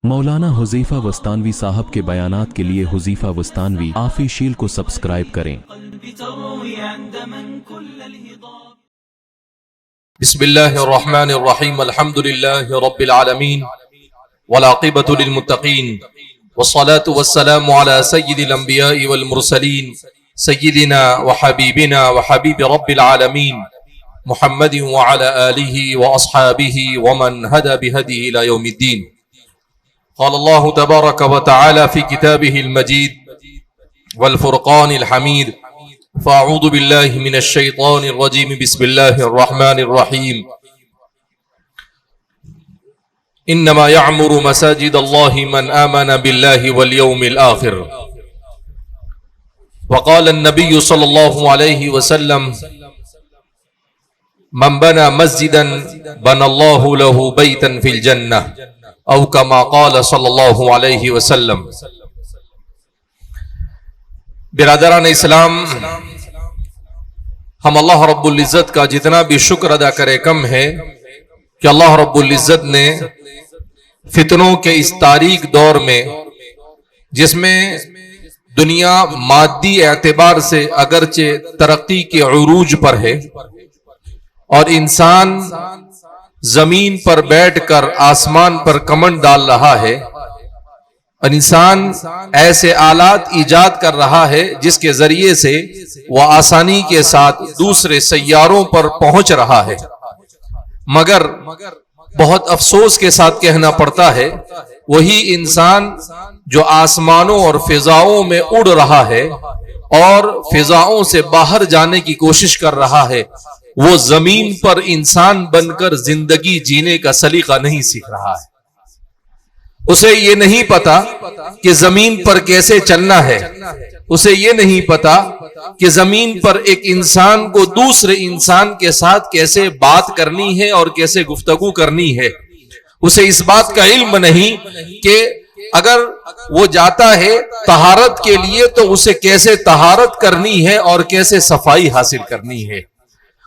مولانا حذیفہ وستانوی صاحب کے بیانات کے لیے حذیفہ وستانوی آفیشیل کو سبسکرائب کریں۔ بسم اللہ الرحمن الرحیم، الحمد للہ رب العالمین والعاقبۃ للمتقین والصلاة والسلام علی سید الانبیاء والمرسلین سیدنا وحبیبنا وحبیب رب العالمین محمد وعلى آلہ واصحابہ ومن هدى بهدیہ الى یوم الدین۔ قال الله تبارك وتعالى في كتابه المجيد والفرقان الحميد، فأعوذ بالله من الشيطان الرجيم، بسم الله الرحمن الرحيم، إنما يعمر مساجد الله من آمن بالله واليوم الآخر، وقال النبي صلى الله عليه وسلم من بنى مسجدا بنى الله له بيتا في الجنة، او کما قال صلی اللہ علیہ وسلم۔ برادران اسلام، ہم اللہ رب العزت کا جتنا بھی شکر ادا کرے کم ہے کہ اللہ رب العزت نے فتنوں کے اس تاریک دور میں، جس میں دنیا مادی اعتبار سے اگرچہ ترقی کے عروج پر ہے اور انسان زمین پر بیٹھ کر آسمان پر کمند ڈال رہا ہے، اور انسان ایسے آلات ایجاد کر رہا ہے جس کے ذریعے سے وہ آسانی کے ساتھ دوسرے سیاروں پر پہنچ رہا ہے، مگر بہت افسوس کے ساتھ کہنا پڑتا ہے وہی انسان جو آسمانوں اور فضاؤں میں اڑ رہا ہے اور فضاؤں سے باہر جانے کی کوشش کر رہا ہے، وہ زمین پر انسان بن کر زندگی جینے کا سلیقہ نہیں سیکھ رہا ہے۔ اسے یہ نہیں پتا کہ زمین پر کیسے چلنا ہے، اسے یہ نہیں پتا کہ زمین پر ایک انسان کو دوسرے انسان کے ساتھ کیسے بات کرنی ہے اور کیسے گفتگو کرنی ہے۔ اسے اس بات کا علم نہیں کہ اگر وہ جاتا ہے طہارت کے لیے تو اسے کیسے طہارت کرنی ہے اور کیسے صفائی حاصل کرنی ہے۔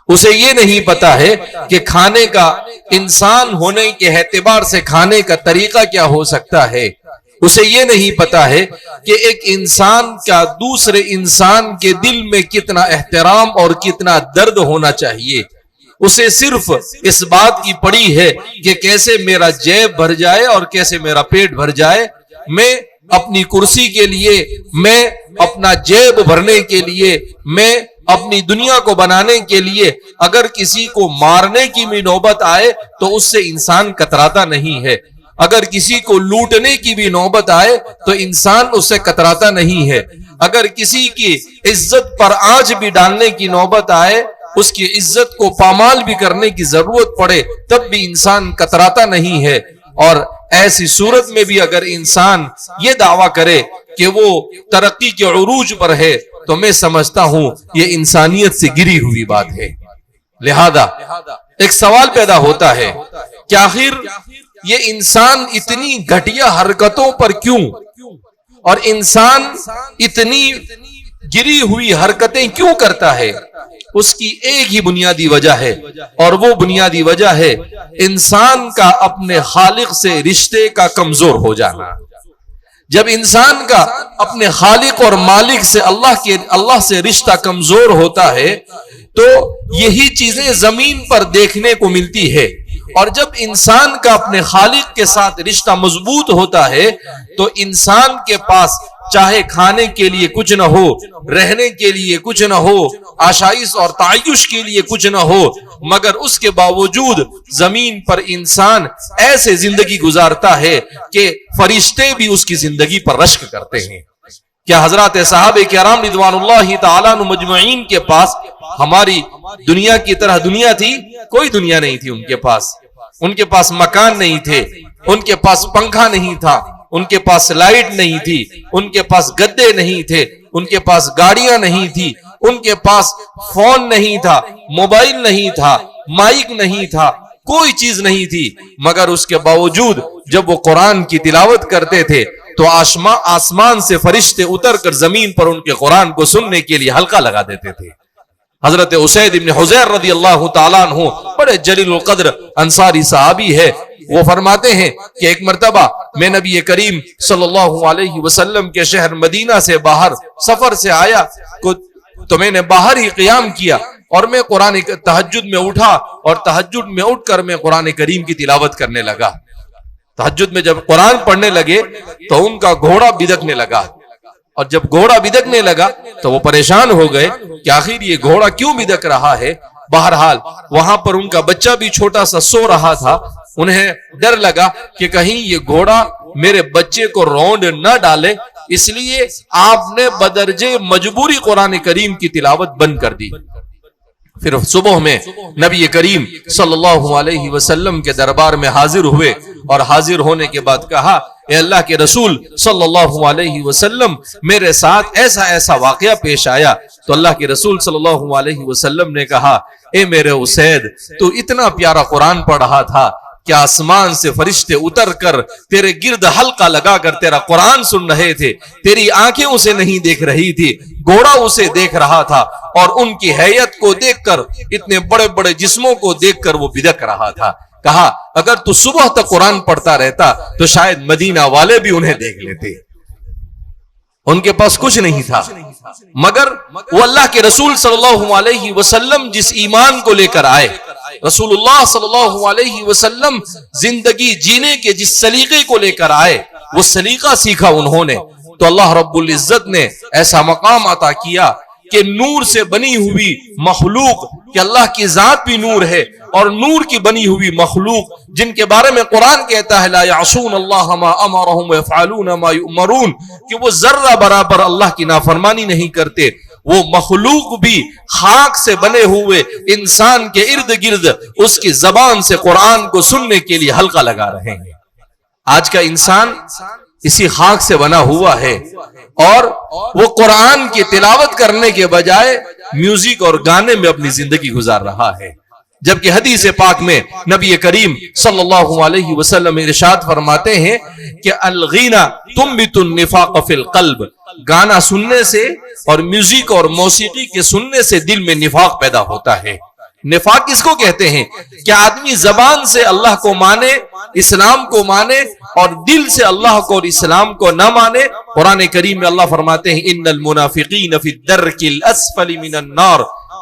اسے یہ نہیں پتا ہے کہ کھانے کا، انسان ہونے کے اعتبار سے کھانے کا طریقہ کیا ہو سکتا ہے۔ اسے یہ نہیں پتا ہے کہ ایک انسان کا دوسرے انسان کے دل میں کتنا احترام اور کتنا درد ہونا چاہیے۔ اسے صرف اس بات کی پڑی ہے کہ کیسے میرا جیب بھر جائے اور کیسے میرا پیٹ بھر جائے۔ میں اپنی کرسی کے لیے، میں اپنا جیب بھرنے کے لیے، میں اپنی دنیا کو بنانے کے لیے اگر کسی کو مارنے کی بھی نوبت آئے تو اس سے انسان کتراتا نہیں ہے، اگر کسی کو لوٹنے کی بھی نوبت آئے تو انسان اس سے کتراتا نہیں ہے، اگر کسی کی عزت پر آنچ بھی ڈالنے کی نوبت آئے، اس کی عزت کو پامال بھی کرنے کی ضرورت پڑے تب بھی انسان کتراتا نہیں ہے۔ اور ایسی صورت میں بھی اگر انسان یہ دعویٰ کرے کہ وہ ترقی کے عروج پر ہے تو میں سمجھتا ہوں یہ انسانیت سے گری ہوئی بات ہے۔ لہذا ایک سوال پیدا ہوتا ہے کہ آخر یہ انسان اتنی گھٹیا حرکتوں پر کیوں، اور انسان اتنی گری ہوئی حرکتیں کیوں کرتا ہے؟ اس کی ایک ہی بنیادی وجہ ہے، اور وہ بنیادی وجہ ہے انسان کا اپنے خالق سے رشتے کا کمزور ہو جانا۔ جب انسان کا اپنے خالق اور مالک سے اللہ سے رشتہ کمزور ہوتا ہے تو یہی چیزیں زمین پر دیکھنے کو ملتی ہے، اور جب انسان کا اپنے خالق کے ساتھ رشتہ مضبوط ہوتا ہے تو انسان کے پاس چاہے کھانے کے لیے کچھ نہ ہو، رہنے کے لیے کچھ نہ ہو، آشائش اور تعیش کے لیے کچھ نہ ہو، مگر اس کے باوجود زمین پر انسان ایسے زندگی گزارتا ہے کہ فرشتے بھی اس کی زندگی پر رشک کرتے ہیں۔ کیا حضرات صحابہ کرام رضوان اللہ تعالی عنہ مجمعین کے پاس ہماری دنیا کی طرح دنیا تھی؟ کوئی دنیا نہیں تھی ان کے پاس۔ ان کے پاس مکان نہیں تھے، ان کے پاس پنکھا نہیں تھا، ان کے پاس لائٹ نہیں تھی، ان کے پاس گدے نہیں تھے، ان کے پاس گاڑیاں نہیں تھی، ان کے پاس فون نہیں تھا، موبائل نہیں تھا، مائک نہیں تھا، کوئی چیز نہیں تھی، مگر اس کے باوجود جب وہ قرآن کی تلاوت کرتے تھے تو آسمان سے فرشتے اتر کر زمین پر ان کے قرآن کو سننے کے لیے حلقہ لگا دیتے تھے۔ حضرت اسید ابن حضیر رضی اللہ تعالیٰ عنہ بڑے جلیل القدر انصاری صحابی ہے، وہ فرماتے ہیں کہ ایک مرتبہ میں نبی کریم صلی اللہ علیہ وسلم کے شہر مدینہ سے باہر سفر سے آیا تو میں نے باہر ہی قیام کیا اور میں قرآن تہجد میں اٹھا اور تہجد میں اٹھ کر میں قرآن کریم کی تلاوت کرنے لگا۔ تہجد میں جب قرآن پڑھنے لگے تو ان کا گھوڑا بدکنے لگا، اور جب گھوڑا بدکنے لگا تو وہ پریشان ہو گئے کہ آخر یہ گھوڑا کیوں بدک رہا ہے۔ بہرحال وہاں پر ان کا بچہ بھی چھوٹا سا سو رہا تھا، انہیں ڈر لگا کہ کہیں یہ گھوڑا میرے بچے کو رونڈ نہ ڈالے، اس لیے آپ نے بدرجے مجبوری قرآن کریم کی تلاوت بند کر دی۔ پھر صبح میں نبی کریم صلی اللہ علیہ وسلم کے دربار میں حاضر ہوئے اور حاضر ہونے کے بعد کہا، اے اللہ کے رسول صلی اللہ علیہ وسلم، میرے ساتھ ایسا ایسا واقعہ پیش آیا۔ تو اللہ کے رسول صلی اللہ علیہ وسلم نے کہا، اے میرے اسید، تو اتنا پیارا قرآن پڑھ رہا تھا کہ آسمان سے فرشتے اتر کر تیرے گرد حلقہ لگا کر تیرا قرآن سن رہے تھے، تیری آنکھیں اسے نہیں دیکھ رہی تھی، گھوڑا اسے دیکھ رہا تھا، اور ان کی حیت کو دیکھ کر، اتنے بڑے بڑے جسموں کو دیکھ کر وہ بدک رہا تھا۔ کہا اگر تو صبح تک قرآن پڑھتا رہتا تو شاید مدینہ والے بھی انہیں دیکھ لیتے۔ ان کے پاس کچھ نہیں تھا، مگر وہ اللہ کے رسول صلی اللہ علیہ وسلم جس ایمان کو لے کر آئے، رسول اللہ صلی اللہ علیہ وسلم زندگی جینے کے جس سلیقے کو لے کر آئے، وہ سلیقہ سیکھا انہوں نے، تو اللہ رب العزت نے ایسا مقام عطا کیا کہ نور سے بنی ہوئی مخلوق، کہ اللہ کی ذات بھی نور ہے، اور نور کی بنی ہوئی مخلوق جن کے بارے میں قرآن کہتا ہے لا یعصون اللہ ما امرهم ویفعلون ما یؤمرون، کہ وہ ذرہ برابر اللہ کی نافرمانی نہیں کرتے، وہ مخلوق بھی خاک سے بنے ہوئے انسان کے ارد گرد اس کی زبان سے قرآن کو سننے کے لیے حلقہ لگا رہے ہیں۔ آج کا انسان اسی خاک سے بنا ہوا ہے، اور وہ قرآن کی تلاوت کرنے کے بجائے میوزک اور گانے میں اپنی زندگی گزار رہا ہے، جبکہ حدیث پاک میں نبی کریم صلی اللہ علیہ وسلم ارشاد فرماتے ہیں کہ الغینا تنبت النفاق فی القلب، گانا سننے سے اور میوزک اور موسیقی کے سننے سے دل میں نفاق پیدا ہوتا ہے۔ نفاق کس کو کہتے ہیں؟ کہ آدمی زبان سے اللہ کو مانے، اسلام کو مانے، اور دل سے اللہ کو اور اسلام کو نہ مانے۔ قرآن کریم میں اللہ فرماتے ہیں ان المنافقین فی الدرک الاسفل من النار،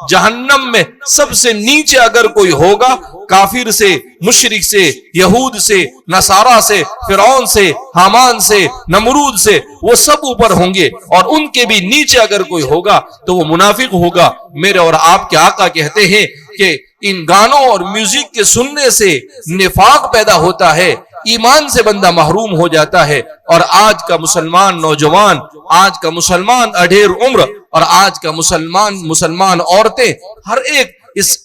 جہنم میں سب سے نیچے اگر کوئی ہوگا، کافر سے، مشرک سے، یہود سے، نصارہ سے، فرعون سے، حامان سے، نمرود سے، وہ سب اوپر ہوں گے، اور ان کے بھی نیچے اگر کوئی ہوگا تو وہ منافق ہوگا۔ میرے اور آپ کے آقا کہتے ہیں کہ ان گانوں اور میوزک کے سننے سے نفاق پیدا ہوتا ہے، ایمان سے بندہ محروم ہو جاتا ہے۔ اور آج کا مسلمان نوجوان، آج کا مسلمان اڈھیر عمر، اور آج کا مسلمان عورتیں، ہر ایک اس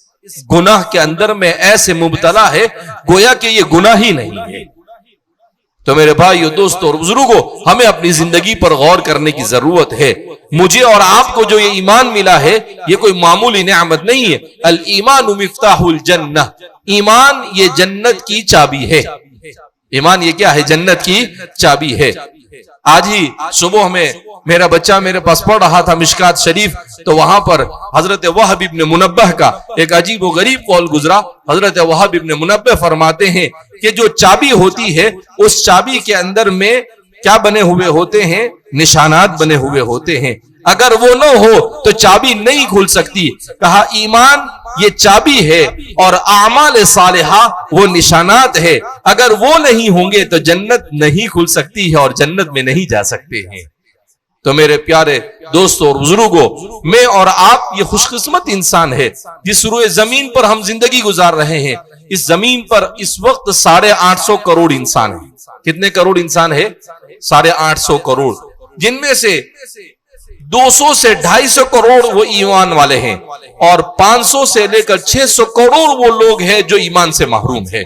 گناہ کے اندر میں ایسے مبتلا ہے گویا کہ یہ گناہ ہی نہیں ہے۔ تو میرے بھائیو، دوستو اور بزرگوں، ہمیں اپنی زندگی پر غور کرنے کی ضرورت ہے۔ مجھے اور آپ کو جو یہ ایمان ملا ہے، یہ کوئی معمولی نعمت نہیں ہے۔ الایمان مفتاح الجنہ، ایمان یہ جنت کی چابی ہے۔ ایمان یہ کیا ہے؟ جنت کی چابی ہے۔ آج ہی صبح میں میرا بچہ میرے پاس پڑھ رہا تھا مشکات شریف، تو وہاں پر حضرت وہب ابن منبہ کا ایک عجیب و غریب قول گزرا۔ حضرت وہب ابن منبہ فرماتے ہیں کہ جو چابی ہوتی ہے، اس چابی کے اندر میں کیا بنے ہوئے ہوتے ہیں؟ نشانات بنے ہوئے ہوتے ہیں، اگر وہ نہ ہو تو چابی نہیں کھل سکتی۔ کہا ایمان یہ چابی ہے اور اعمال صالحہ وہ نشانات ہے، اگر وہ نہیں ہوں گے تو جنت نہیں کھل سکتی ہے اور جنت میں نہیں جا سکتے ہیں۔ تو میرے پیارے دوستوں اور بزرگوں، میں اور آپ یہ خوش قسمت انسان ہے جس روئے زمین پر ہم زندگی گزار رہے ہیں۔ اس زمین پر اس وقت 850 کروڑ انسان ہیں۔ کتنے کروڑ انسان ہے؟ 850 کروڑ، جن میں سے 200 سے 250 کروڑ وہ ایمان والے ہیں، اور 500 سے لے کر 600 کروڑ وہ لوگ ہیں جو ایمان سے محروم ہے،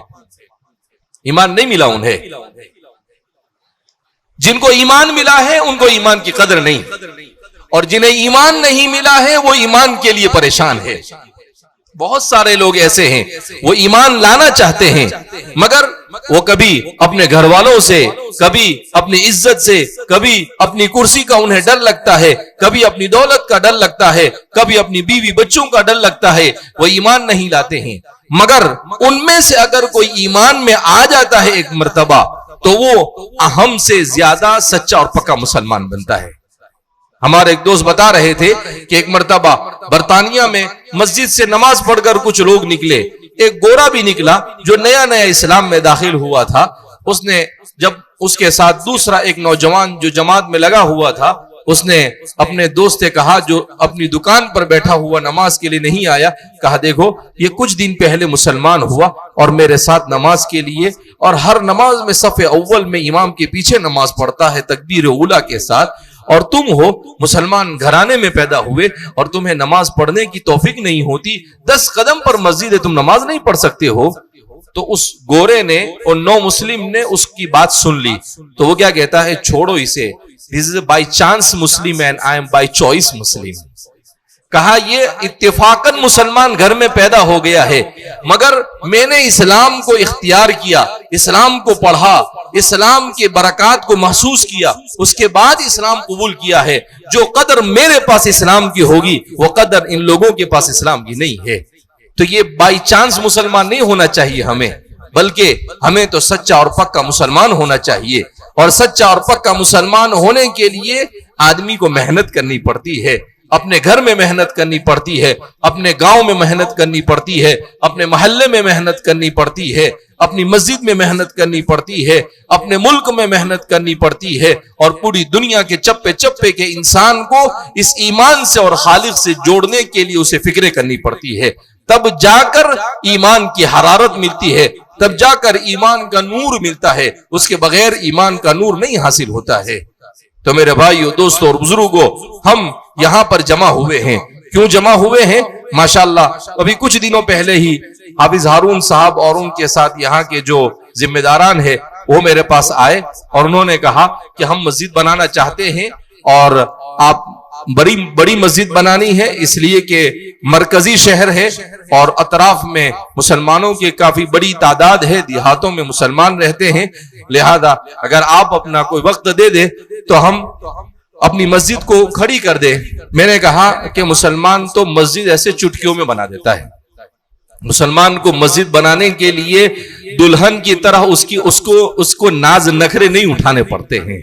ایمان نہیں ملا انہیں۔ جن کو ایمان ملا ہے ان کو ایمان کی قدر نہیں، اور جنہیں ایمان نہیں ملا ہے وہ ایمان کے لیے پریشان ہے۔ بہت سارے لوگ ایسے ہیں وہ ایمان لانا چاہتے ہیں مگر وہ کبھی اپنے گھر والوں سے، کبھی اپنی عزت سے، کبھی اپنی کرسی کا انہیں ڈر لگتا ہے، کبھی اپنی دولت کا ڈر لگتا ہے، کبھی اپنی بیوی بچوں کا ڈر لگتا ہے، وہ ایمان نہیں لاتے ہیں۔ مگر ان میں سے اگر کوئی ایمان میں آ جاتا ہے ایک مرتبہ تو وہ ہم سے زیادہ سچا اور پکا مسلمان بنتا ہے۔ ہمارے ایک دوست بتا رہے تھے کہ ایک مرتبہ برطانیہ میں مسجد سے نماز پڑھ کر کچھ لوگ نکلے، ایک گورا بھی نکلا جو نیا نیا اسلام میں داخل ہوا تھا۔ اس نے جب اس کے ساتھ دوسرا ایک نوجوان جو جماعت میں لگا ہوا تھا، اس نے اپنے دوست سے کہا جو اپنی دکان پر بیٹھا ہوا نماز کے لیے نہیں آیا، کہا دیکھو یہ کچھ دن پہلے مسلمان ہوا اور میرے ساتھ نماز کے لیے، اور ہر نماز میں صف اول میں امام کے پیچھے نماز پڑھتا ہے تکبیر اولیٰ کے ساتھ، اور تم ہو مسلمان گھرانے میں پیدا ہوئے اور تمہیں نماز پڑھنے کی توفیق نہیں ہوتی، 10 قدم پر مسجد ہے، تم نماز نہیں پڑھ سکتے ہو۔ تو اس گورے نے اور نو مسلم نے اس کی بات سن لی، تو وہ کیا کہتا ہے، چھوڑو اسے، this is a by chance Muslim and I am by choice Muslim۔ کہا یہ اتفاقاً مسلمان گھر میں پیدا ہو گیا ہے، مگر میں نے اسلام کو اختیار کیا، اسلام کو پڑھا، اسلام کے برکات کو محسوس کیا، اس کے بعد اسلام قبول کیا ہے۔ جو قدر میرے پاس اسلام کی ہوگی وہ قدر ان لوگوں کے پاس اسلام کی نہیں ہے۔ تو یہ بائی چانس مسلمان نہیں ہونا چاہیے ہمیں، بلکہ ہمیں تو سچا اور پکا مسلمان ہونا چاہیے، اور سچا اور پکا مسلمان ہونے کے لیے آدمی کو محنت کرنی پڑتی ہے، اپنے گھر میں محنت کرنی پڑتی ہے، اپنے گاؤں میں محنت کرنی پڑتی ہے، اپنے محلے میں محنت کرنی پڑتی ہے، اپنی مسجد میں محنت کرنی پڑتی ہے، اپنے ملک میں محنت کرنی پڑتی ہے، اور پوری دنیا کے چپے چپے کے انسان کو اس ایمان سے اور خالق سے جوڑنے کے لیے اسے فکریں کرنی پڑتی ہے۔ تب جا کر ایمان کی حرارت ملتی ہے، تب جا کر ایمان کا نور ملتا ہے، اس کے بغیر ایمان کا نور نہیں حاصل ہوتا ہے۔ تو میرے بھائیو، دوستو اور بزرگوں، ہم یہاں پر جمع ہوئے ہیں، کیوں جمع ہوئے ہیں؟ ماشاءاللہ ابھی کچھ دنوں پہلے ہی حافظ ہارون صاحب اور ان کے ساتھ یہاں کے جو ذمہ داران ہیں وہ میرے پاس آئے اور انہوں نے کہا کہ ہم مسجد بنانا چاہتے ہیں، اور آپ بڑی مسجد بنانی ہے اس لیے کہ مرکزی شہر ہے اور اطراف میں مسلمانوں کی کافی بڑی تعداد ہے، دیہاتوں میں مسلمان رہتے ہیں، لہذا اگر آپ اپنا کوئی وقت دے دیں تو ہم اپنی مسجد کو کھڑی کر دیں۔ میں نے کہا کہ مسلمان تو مسجد ایسے چٹکیوں میں بنا دیتا ہے، مسلمان کو مسجد بنانے کے لیے دلہن کی طرح اس کو ناز نخرے نہیں اٹھانے پڑتے ہیں،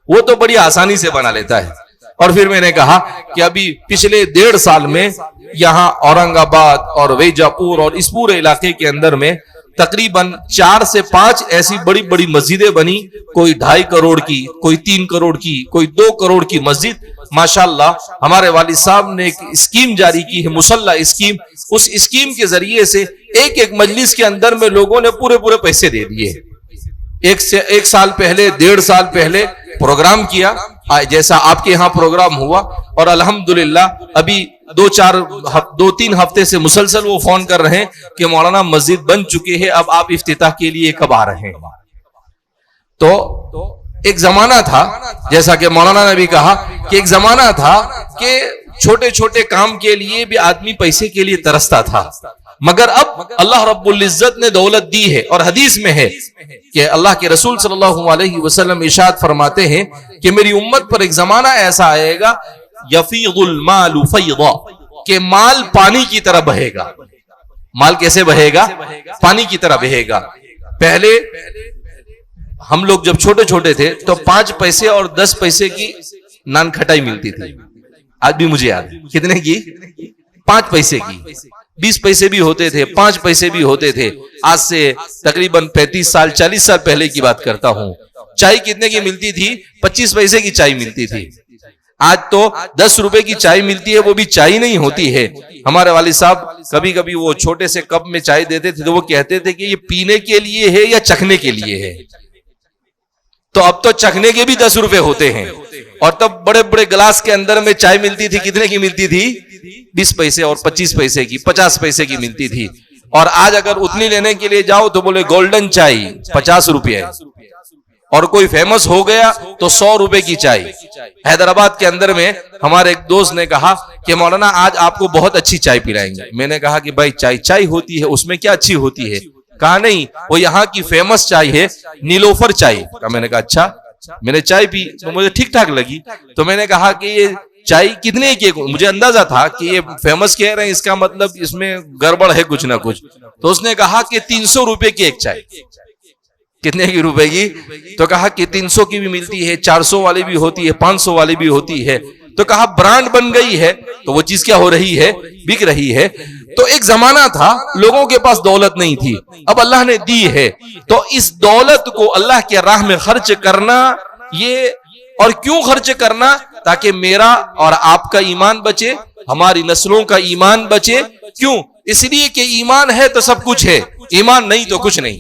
وہ تو بڑی آسانی سے بنا لیتا ہے۔ اور پھر میں نے کہا کہ ابھی پچھلے 1.5 سال میں یہاں اورنگ آباد اور ویجا پور اور اس پورے علاقے کے اندر میں تقریباً 4 سے 5 ایسی بڑی بڑی مسجدیں بنی، کوئی 2.5 کروڑ کی، کوئی 3 کروڑ کی، کوئی 2 کروڑ کی مسجد۔ ماشاءاللہ ہمارے والد صاحب نے ایک اسکیم جاری کی ہے، مصلح اسکیم، اس اسکیم کے ذریعے سے ایک مجلس کے اندر میں لوگوں نے پورے پیسے دے دیے۔ 1 سال پہلے، 1.5 سال پہلے پروگرام کیا جیسا آپ کے یہاں پروگرام ہوا، اور الحمدللہ ابھی 2-3 ہفتے سے مسلسل وہ فون کر رہے ہیں کہ مولانا مسجد بن چکی ہے، اب آپ افتتاح کے لیے کب آ رہے ہیں؟ تو ایک زمانہ تھا، جیسا کہ مولانا نے بھی کہا کہ ایک زمانہ تھا کہ چھوٹے چھوٹے کام کے لیے بھی آدمی پیسے کے لیے ترستا تھا، مگر اب اللہ رب العزت نے دولت دی ہے، اور حدیث میں ہے کہ اللہ کے رسول صلی اللہ علیہ وسلم ارشاد فرماتے ہیں کہ میری امت پر ایک زمانہ ایسا آئے گا یفیض المال فیضا، کہ مال پانی کی طرح بہے گا۔ مال کیسے بہے گا؟ پانی کی طرح بہے گا۔ پہلے ہم لوگ جب چھوٹے چھوٹے تھے تو 5 پیسے اور 10 پیسے کی نان کھٹائی ملتی تھی، آج بھی مجھے یاد، کتنے کی؟ 5 پیسے کی، 20 پیسے بھی ہوتے تھے، 5 پیسے بھی ہوتے تھے۔ آج سے تقریباً 35 سال 40 سال پہلے کی بات کرتا ہوں۔ چائے کتنے کی ملتی تھی؟ 25 پیسے کی چائے ملتی تھی۔ آج تو 10 روپے کی چائے ملتی ہے، وہ بھی چائے نہیں ہوتی ہے۔ ہمارے والد صاحب کبھی کبھی وہ چھوٹے سے کپ میں چائے دیتے تھے تو وہ کہتے تھے کہ یہ پینے کے لیے ہے یا چکھنے کے لیے ہے؟ تو اب تو چکھنے کے بھی 10 روپے ہوتے ہیں، اور تب بڑے بڑے گلاس کے اندر میں چائے ملتی تھی، کتنے کی ملتی تھی؟ 20 پیسے اور 25 پیسے کی، 50 پیسے کی ملتی تھی۔ اور آج اگر اتنی لینے کے لیے جاؤ تو بولے گولڈن چائے 50 روپے ہے۔ اور کوئی فیمس ہو گیا تو 100 روپے کی چائے. حیدرآباد کے اندر میں ہمارے ایک دوست نے کہا کہ مولانا آج آپ کو بہت اچھی چائے پلائیں گے. میں نے کہا کہ بھائی چائے ہوتی ہے, اس میں کیا اچھی ہوتی ہے؟ کہا نہیں, وہ یہاں کی فیمس چائے ہے نیلوفر چائے. میں نے کہا اچھا. میں نے چائے پی تو مجھے ٹھیک ٹھاک لگی. تو میں نے کہا کہ یہ چائے کتنے کی؟ مجھے اندازہ تھا کہ یہ فیمس کہہ رہے ہیں, اس کا مطلب اس میں گڑبڑ ہے کچھ نہ کچھ. تو اس نے کہا کہ 300 روپے کی ایک چائے. کتنے کی روپے کی؟ تو کہا کہ 300 کی بھی ملتی ہے, 400 والی بھی ہوتی ہے, 500 والی بھی ہوتی ہے. تو کہا برانڈ بن گئی ہے تو وہ چیز کیا ہو رہی ہے؟ بک رہی ہے. تو ایک زمانہ تھا لوگوں کے پاس دولت نہیں تھی, اب اللہ نے دی ہے, تو اس دولت کو اللہ کے راہ میں خرچ کرنا, یہ اور کیوں خرچ کرنا؟ تاکہ میرا اور آپ کا ایمان بچے, ہماری نسلوں کا ایمان بچے. کیوں؟ اس لیے کہ ایمان ہے تو سب کچھ ہے, ایمان نہیں تو کچھ نہیں.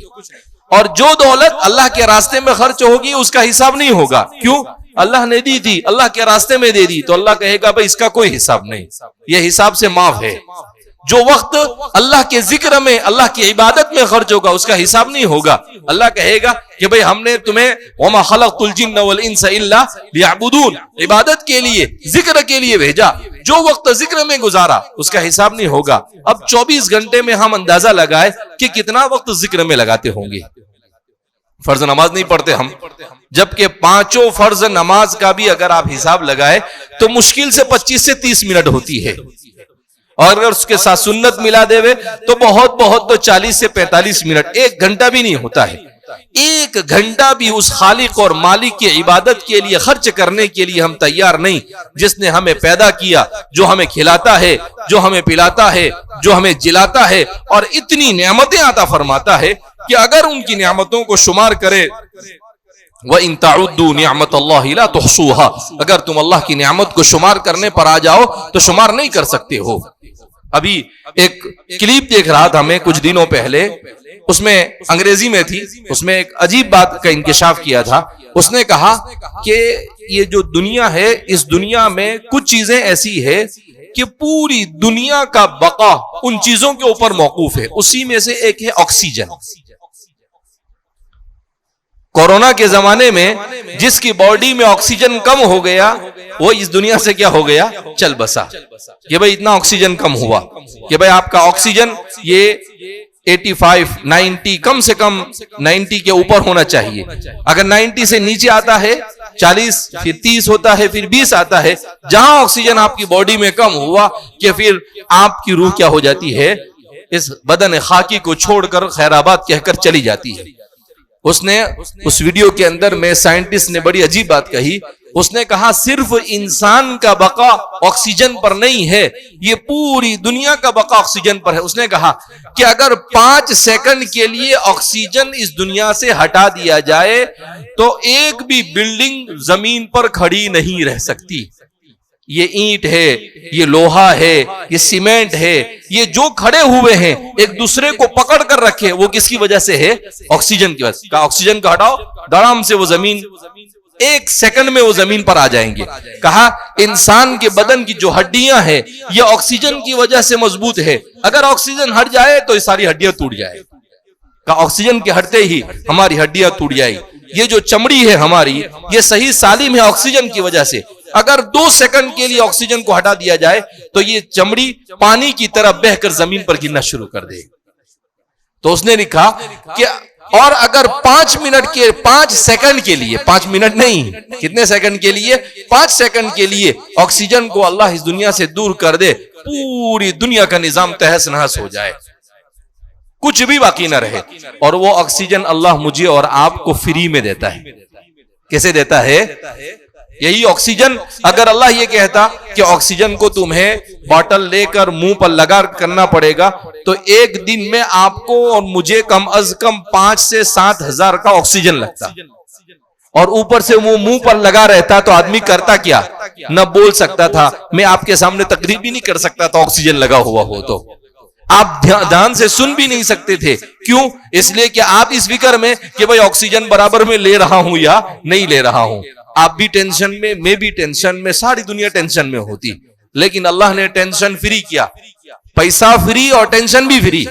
اور جو دولت اللہ کے راستے میں خرچ ہوگی اس کا حساب نہیں ہوگا. کیوں؟ اللہ نے دی تھی, اللہ کے راستے میں دے دی, تو اللہ کہے گا بھائی اس کا کوئی حساب نہیں, یہ حساب سے معاف ہے. جو وقت اللہ کے ذکر میں, اللہ کی عبادت میں خرچ ہوگا اس کا حساب نہیں ہوگا. اللہ کہے گا کہ بھئی ہم نے تمہیں وَمَا خَلَقْتُ الْجِنَّ وَالْإِنسَ إِلَّا لِيَعْبُدُونَ, عبادت کے لیے, ذکر کے لیے بھیجا. جو وقت ذکر میں گزارا اس کا حساب نہیں ہوگا. اب 24 گھنٹے میں ہم اندازہ لگائے کہ کتنا وقت ذکر میں لگاتے ہوں گے. فرض نماز نہیں پڑھتے ہم, جبکہ 5 فرض نماز کا بھی اگر آپ حساب لگائے تو مشکل سے 25 سے 30 منٹ ہوتی ہے, اور اگر اس کے ساتھ سنت ملا دے تو بہت تو 40 سے 45 منٹ, 1 گھنٹہ بھی نہیں ہوتا ہے. 1 گھنٹہ بھی اس خالق اور مالک کی عبادت کے لیے خرچ کرنے کے لیے ہم تیار نہیں, جس نے ہمیں پیدا کیا, جو ہمیں کھلاتا ہے, جو ہمیں پلاتا ہے, جو ہمیں جلاتا ہے, اور اتنی نعمتیں عطا فرماتا ہے کہ اگر ان کی نعمتوں کو شمار کرے, وَإِن تَعُدُّوا نِعْمَةَ اللَّهِ لَا تُحْصُوهَا, اگر تم اللہ کی نعمت کو شمار کرنے پر آ جاؤ تو شمار نہیں کر سکتے ہو. ابھی ایک کلپ دیکھ رہا تھا میں کچھ دنوں پہلے, اس میں انگریزی میں تھی, اس میں ایک عجیب بات کا انکشاف کیا تھا. اس نے کہا کہ یہ جو دنیا ہے, اس دنیا میں کچھ چیزیں ایسی ہے کہ پوری دنیا کا بقا ان چیزوں کے اوپر موقوف ہے. اسی میں سے ایک ہے آکسیجن. کورونا کے زمانے میں جس کی باڈی میں آکسیجن کم ہو گیا وہ اس دنیا سے کیا ہو گیا؟ چل بسا. کہ بھئی اتنا آکسیجن کم ہوا, کہ بھئی آپ کا آکسیجن یہ 85 90 کم سے کم 90 کے اوپر ہونا چاہیے. اگر 90 سے نیچے آتا ہے 40, پھر 30 ہوتا ہے, پھر 20 آتا ہے. جہاں آکسیجن آپ کی باڈی میں کم ہوا کہ پھر آپ کی روح کیا ہو جاتی ہے؟ اس بدن خاکی کو چھوڑ کر خیر آباد کہہ کر چلی جاتی ہے. اس نے اس ویڈیو کے اندر میں سائنٹسٹ نے بڑی عجیب بات کہی. اس نے کہا صرف انسان کا بقا آکسیجن پر نہیں ہے, یہ پوری دنیا کا بقا آکسیجن پر ہے. اس نے کہا کہ اگر 5 سیکنڈ کے لیے آکسیجن اس دنیا سے ہٹا دیا جائے تو ایک بھی بلڈنگ زمین پر کھڑی نہیں رہ سکتی. یہ اینٹ ہے, یہ لوہا ہے, یہ سیمنٹ ہے, یہ جو کھڑے ہوئے ہیں ایک دوسرے کو پکڑ کر رکھے, وہ کس کی وجہ سے ہے؟ آکسیجن کی وجہ سے. کہا آکسیجن کا ہٹاؤ, دھڑام سے وہ زمین 1 سیکنڈ میں وہ زمین پر آ جائیں گے. کہا انسان کے بدن کی جو ہڈیاں ہیں یہ آکسیجن کی وجہ سے مضبوط ہے, اگر آکسیجن ہٹ جائے تو یہ ساری ہڈیاں ٹوٹ جائے. کہا آکسیجن کے ہٹتے ہی ہماری ہڈیاں ٹوٹ جائیں. یہ جو چمڑی ہے ہماری یہ صحیح سالم ہے آکسیجن کی وجہ سے. اگر 2 سیکنڈ کے لیے آکسیجن کو ہٹا دیا جائے تو یہ چمڑی پانی کی طرح بہ کر زمین پر گرنا شروع کر دے. تو اس نے لکھا کہ اور اگر 5 سیکنڈ کے لیے, 5 منٹ نہیں, کتنے سیکنڈ کے لیے؟ 5 سیکنڈ کے لیے آکسیجن کو اللہ اس دنیا سے دور کر دے, پوری دنیا کا نظام تہس نہس ہو جائے, کچھ بھی باقی نہ رہے. اور وہ آکسیجن اللہ مجھے اور آپ کو فری میں دیتا ہے. کیسے دیتا ہے؟ یہی آکسیجن اگر اللہ یہ کہتا کہ آکسیجن کو تمہیں باٹل لے کر منہ پر لگا کرنا پڑے گا تو ایک دن میں آپ کو اور مجھے کم از کم 5 سے 7 ہزار کا آکسیجن لگتا, اور اوپر سے وہ منہ پر لگا رہتا تو آدمی کرتا کیا؟ نہ بول سکتا تھا, میں آپ کے سامنے تقریر بھی نہیں کر سکتا تھا آکسیجن لگا ہوا ہو تو, آپ دھیان سے سن بھی نہیں سکتے تھے. کیوں؟ اس لیے کہ آپ اس فکر میں کہ بھئی آکسیجن برابر میں لے رہا ہوں یا نہیں لے رہا ہوں. آپ بھی ٹینشن میں بھی ٹینشن میں, ساری دنیا ٹینشن میں ہوتی. لیکن اللہ نے ٹینشن فری کیا, پیسہ فری اور ٹینشن بھی فری.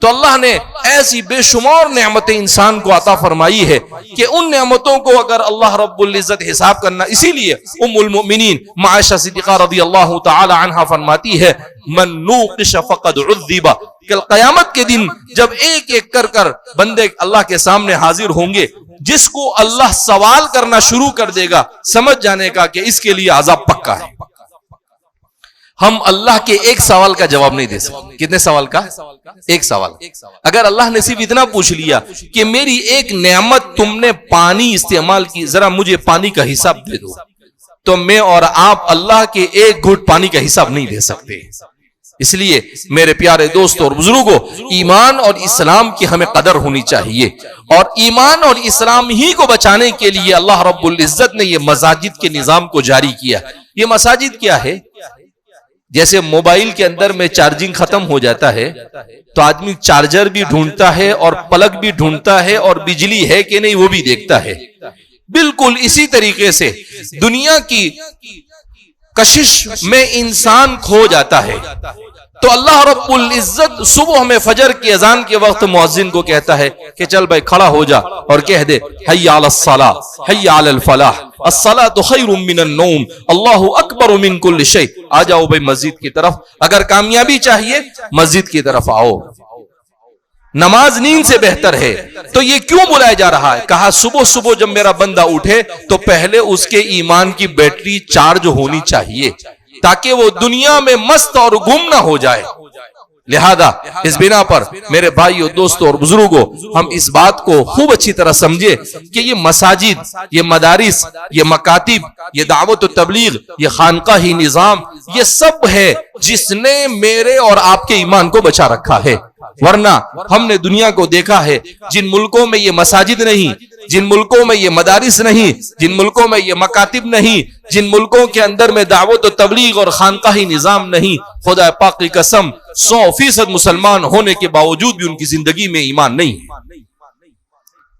تو اللہ نے ایسی بے شمار نعمتیں انسان کو عطا فرمائی ہے کہ ان نعمتوں کو اگر اللہ رب العزت حساب کرنا، اسی لیے ام المؤمنین عائشہ صدیقہ رضی اللہ تعالی عنہا فرماتی ہے من نوقش فقد عذب، کل قیامت کے دن جب ایک ایک کر بندے اللہ کے سامنے حاضر ہوں گے، جس کو اللہ سوال کرنا شروع کر دے گا، سمجھ جانے کا کہ اس کے لیے عذاب پکا ہے۔ ہم اللہ کے ایک سوال کا جواب نہیں دے سکتے۔ کتنے سوال کا؟ ایک سوال۔ اگر اللہ نے صرف اتنا پوچھ لیا کہ میری ایک نعمت تم نے پانی استعمال کی، ذرا مجھے پانی کا حساب دے دو، تو میں اور آپ اللہ کے ایک گھٹ پانی کا حساب نہیں دے سکتے۔ اس لیے میرے پیارے دوستوں اور بزرگوں، ایمان اور اسلام کی ہمیں قدر ہونی چاہیے، اور ایمان اور اسلام ہی کو بچانے کے لیے اللہ رب العزت نے یہ مساجد کے نظام کو جاری کیا۔ یہ مساجد کیا ہے؟ جیسے موبائل کے اندر میں چارجنگ ختم ہو جاتا ہے تو آدمی چارجر بھی ڈھونڈتا ہے اور پلگ بھی ڈھونڈتا ہے اور بجلی ہے کہ نہیں وہ بھی دیکھتا ہے، بالکل اسی طریقے سے دنیا کی کشش میں انسان کھو جاتا ہے۔ تو اللہ رب العزت صبح میں فجر کی اذان کے وقت مؤذن کو کہتا ہے کہ چل بھائی کھڑا ہو جا اور کہہ دے حی علی الصلاۃ حی علی الفلاح الصلاۃ خیر من النوم اللہ اکبر من کل شیء۔ آ جاؤ بھائی مسجد کی طرف، اگر کامیابی چاہیے مسجد کی طرف آؤ، نماز نیند سے بہتر ہے۔ تو یہ کیوں بلایا جا رہا ہے؟ کہا صبح صبح جب میرا بندہ اٹھے تو پہلے اس کے ایمان کی بیٹری چارج ہونی چاہیے تاکہ وہ دنیا میں مست اور گم نہ ہو جائے۔ لہذا اس بنا پر میرے بھائیوں دوستوں اور بزرگوں، ہم اس بات کو خوب اچھی طرح سمجھے کہ یہ مساجد، یہ مدارس، یہ مکاتب، یہ دعوت و تبلیغ، یہ خانقاہی نظام، یہ سب ہے جس نے میرے اور آپ کے ایمان کو بچا رکھا ہے۔ ورنہ ہم نے دنیا کو دیکھا ہے، جن ملکوں میں یہ مساجد نہیں، جن ملکوں میں یہ مدارس نہیں، جن ملکوں میں یہ مکاتب نہیں، جن ملکوں کے اندر میں دعوت و تبلیغ اور خانقاہی نظام نہیں، خدا پاک کی قسم 100% مسلمان ہونے کے باوجود بھی ان کی زندگی میں ایمان نہیں ہے۔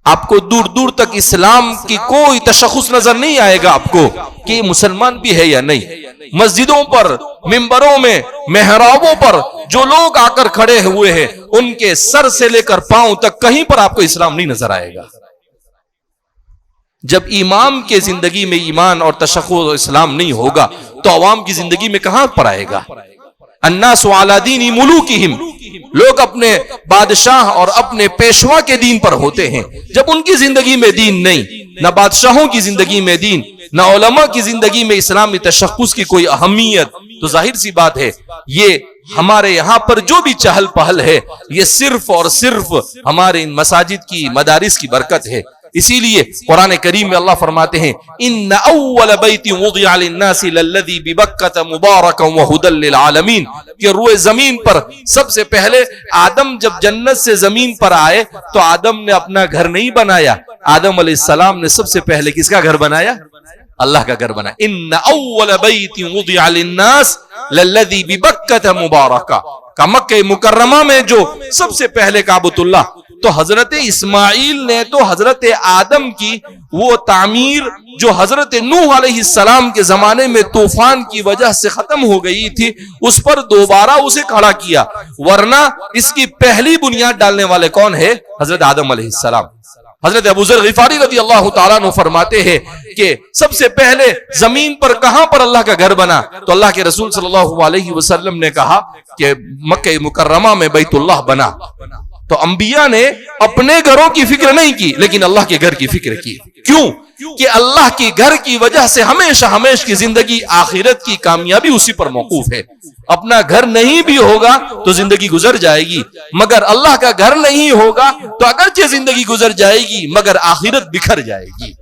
آپ کو دور دور تک اسلام کی کوئی تشخص نظر نہیں آئے گا آپ کو کہ یہ مسلمان بھی ہے یا نہیں۔ مسجدوں پر، ممبروں میں، محرابوں پر جو لوگ آ کر کھڑے ہوئے ہیں، ان کے سر سے لے کر پاؤں تک کہیں پر آپ کو اسلام نہیں نظر آئے گا۔ جب امام کے زندگی میں ایمان اور تشخص اسلام نہیں ہوگا تو عوام کی زندگی میں کہاں پر آئے گا؟ الناس علی دین ملوکہم، لوگ اپنے بادشاہ اور اپنے پیشوا کے دین پر ہوتے ہیں۔ جب ان کی زندگی میں دین نہیں، نہ بادشاہوں کی زندگی میں دین، نہ علماء کی زندگی میں اسلامی تشخص کی کوئی اہمیت، تو ظاہر سی بات ہے یہ ہمارے یہاں پر جو بھی چہل پہل ہے یہ صرف اور صرف ہمارے ان مساجد کی، مدارس کی برکت ہے۔ اسی لیے قرآن کریم میں اللہ فرماتے ہیں ان اول بیت وضع للناس للذی ببکۃ مبارکا وہدی للعالمین، کہ روئے زمین پر سب سے پہلے آدم جب جنت سے زمین پر آئے تو آدم نے اپنا گھر نہیں بنایا، آدم علیہ السلام نے سب سے پہلے کس کا گھر بنایا؟ اللہ کا گھر بنایا۔ ان اول بیت وضع للناس للذی ببکۃ مبارکا، کہ مکہ مکرمہ میں جو سب سے پہلے کعبۃ اللہ، تو حضرت اسماعیل نے تو حضرت آدم کی وہ تعمیر جو حضرت نوح علیہ السلام کے زمانے میں طوفان کی وجہ سے ختم ہو گئی تھی، اس پر دوبارہ اسے کھڑا کیا، ورنہ اس کی پہلی بنیاد ڈالنے والے کون ہے؟ حضرت آدم علیہ السلام۔ حضرت ابو ذر غفاری رضی اللہ تعالیٰ عنہ فرماتے ہیں کہ سب سے پہلے زمین پر کہاں پر اللہ کا گھر بنا؟ تو اللہ کے رسول صلی اللہ علیہ وسلم نے کہا کہ مکہ مکرمہ میں بیت اللہ بنا۔ تو انبیاء نے اپنے گھروں کی فکر نہیں کی لیکن اللہ کے گھر کی فکر کی۔ کیوں؟ کہ اللہ کی گھر کی وجہ سے ہمیشہ ہمیشہ کی زندگی، آخرت کی کامیابی اسی پر موقوف ہے۔ اپنا گھر نہیں بھی ہوگا تو زندگی گزر جائے گی، مگر اللہ کا گھر نہیں ہوگا تو اگرچہ زندگی گزر جائے گی مگر آخرت بکھر جائے گی،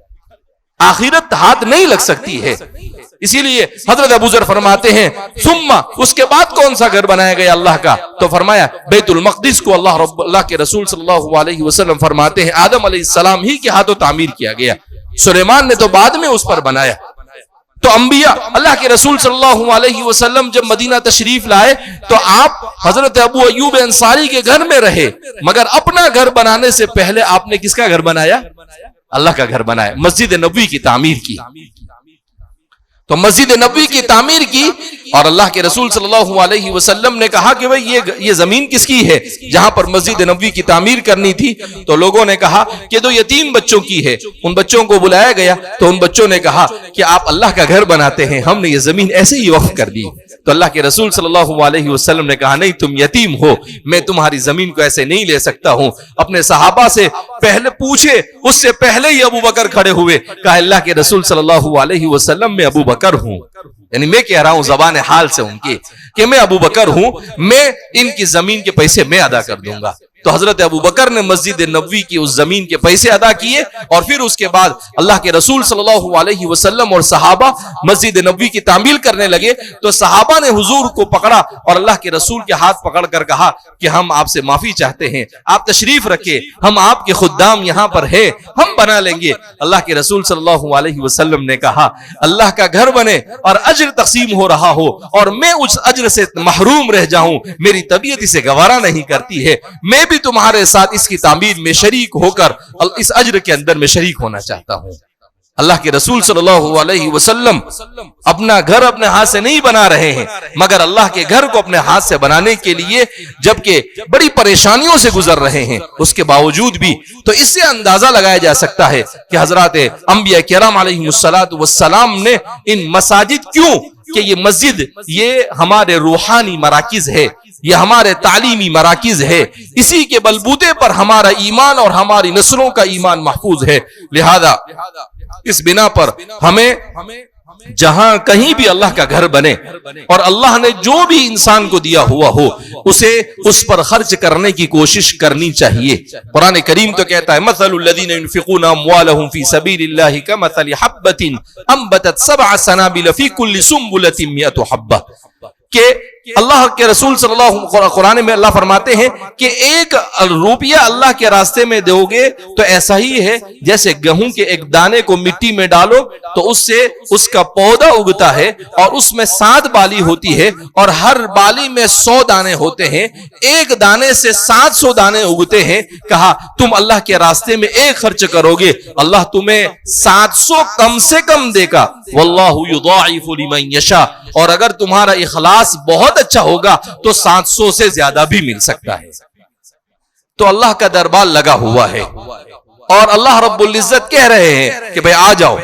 آخرت ہاتھ نہیں لگ سکتی ہے۔ اسی لیے حضرت ابو ذر فرماتے ہیں ثم، اس کے بعد کون سا گھر بنایا گیا اللہ کا؟ تو فرمایا بیت المقدس کو اللہ کے رسول صلی اللہ علیہ وسلم فرماتے ہیں آدم علیہ السلام ہی کے ہاتھوں تعمیر کیا گیا، سلیمان نے تو بعد میں اس پر بنایا۔ تو انبیاء اللہ کے رسول صلی اللہ علیہ وسلم جب مدینہ تشریف لائے تو آپ حضرت ابو ایوب انصاری کے گھر میں رہے، مگر اپنا گھر بنانے سے پہلے آپ نے کس کا گھر بنایا؟ اللہ کا گھر بنایا، مسجد نبوی کی تعمیر کی۔ تو مسجد نبوی کی تعمیر کی اور اللہ کے رسول صلی اللہ علیہ وسلم نے کہا کہ بھئی یہ زمین کس کی ہے جہاں پر مسجد نبوی کی تعمیر کرنی تھی؟ تو لوگوں نے کہا کہ 2 یتیم بچوں کی ہے. ان بچوں کو بلایا گیا تو ان بچوں نے کہا کہ آپ اللہ کا گھر بناتے ہیں, ہم نے یہ زمین ایسے ہی وقف کر دی. تو اللہ کے رسول صلی اللہ علیہ وسلم نے کہا نہیں, تم یتیم ہو, میں تمہاری زمین کو ایسے نہیں لے سکتا ہوں. اپنے صحابہ سے پہلے پوچھے, اس سے پہلے ہی ابو بکر کھڑے ہوئے, کہا اللہ کے رسول صلی اللہ علیہ وسلم میں ابو بکر ہوں. یعنی میں کہہ رہا ہوں زبان حال سے ان کی کہ میں ابو بکر ہوں, میں ان کی زمین کے پیسے میں ادا کر دوں گا. تو حضرت ابو بکر نے مسجد نبوی کی اس زمین کے پیسے ادا کیے اور پھر اس کے بعد اللہ کے رسول صلی اللہ علیہ وسلم اور صحابہ مسجد نبوی کی تعمیر کرنے لگے. تو صحابہ نے حضور کو پکڑا اور اللہ کے رسول کے ہاتھ پکڑ کر کہا کہ ہم آپ سے معافی چاہتے ہیں, آپ تشریف رکھیں, ہم آپ کے خدام یہاں پر ہیں, ہم بنا لیں گے. اللہ کے رسول صلی اللہ علیہ وسلم نے کہا اللہ کا گھر بنے اور اجر تقسیم ہو رہا ہو اور میں اس اجر سے محروم رہ جاؤں, میری طبیعت اسے گوارا نہیں کرتی ہے. میں بھی تمہارے ساتھ اس کی تعمیر میں شریک ہو کر اس اجر کے اندر میں شریک ہونا چاہتا ہوں. اللہ کے رسول صلی اللہ علیہ وسلم اپنا گھر اپنے ہاتھ سے نہیں بنا رہے ہیں, مگر اللہ کے گھر کو اپنے ہاتھ سے بنانے کے لیے جبکہ بڑی پریشانیوں سے گزر رہے ہیں, اس کے باوجود بھی تو اس سے اندازہ لگایا جا سکتا ہے کہ حضرات انبیاء کرام علیہ السلام نے ان مساجد کیوں کہ یہ مسجد یہ ہمارے روحانی مراکز ہے, یہ ہمارے تعلیمی مراکز ہے, اسی کے بلبوتے پر ہمارا ایمان اور ہماری نسلوں کا ایمان محفوظ ہے. لہذا اس بنا پر ہمیں جہاں کہیں بھی اللہ کا گھر بنے اور اللہ نے جو بھی انسان کو دیا ہوا ہو اسے اس پر خرچ کرنے کی کوشش کرنی چاہیے. قرآن کریم تو کہتا ہے مثل الذین ينفقون اموالهم فی سبیل اللہ کمثل حبۃ انبتت 7 سنابل فی کل سنبلۃ 100 حبۃ, کہ اللہ کے رسول صلی اللہ قرآن میں اللہ فرماتے ہیں کہ 1 روپیہ اللہ کے راستے میں دو گے تو ایسا ہی ہے جیسے گیہوں کے ایک دانے کو مٹی میں ڈالو تو اس سے اس کا پودا اگتا ہے اور اس میں 7 بالی ہوتی ہے اور ہر بالی میں 100 دانے ہوتے ہیں, 1 دانے سے 700 دانے اگتے ہیں. کہا تم اللہ کے راستے میں 1 خرچ کرو گے, اللہ تمہیں 700 کم سے کم دے گا. واللہ یضاعف لمن یشاء, اور اگر تمہارا اخلاص بہت اچھا ہوگا تو 700 سے زیادہ بھی مل سکتا ہے. تو اللہ کا دربار لگا ہوا ہے اور اللہ رب العزت کہہ رہے ہیں کہ بھئی آ جاؤ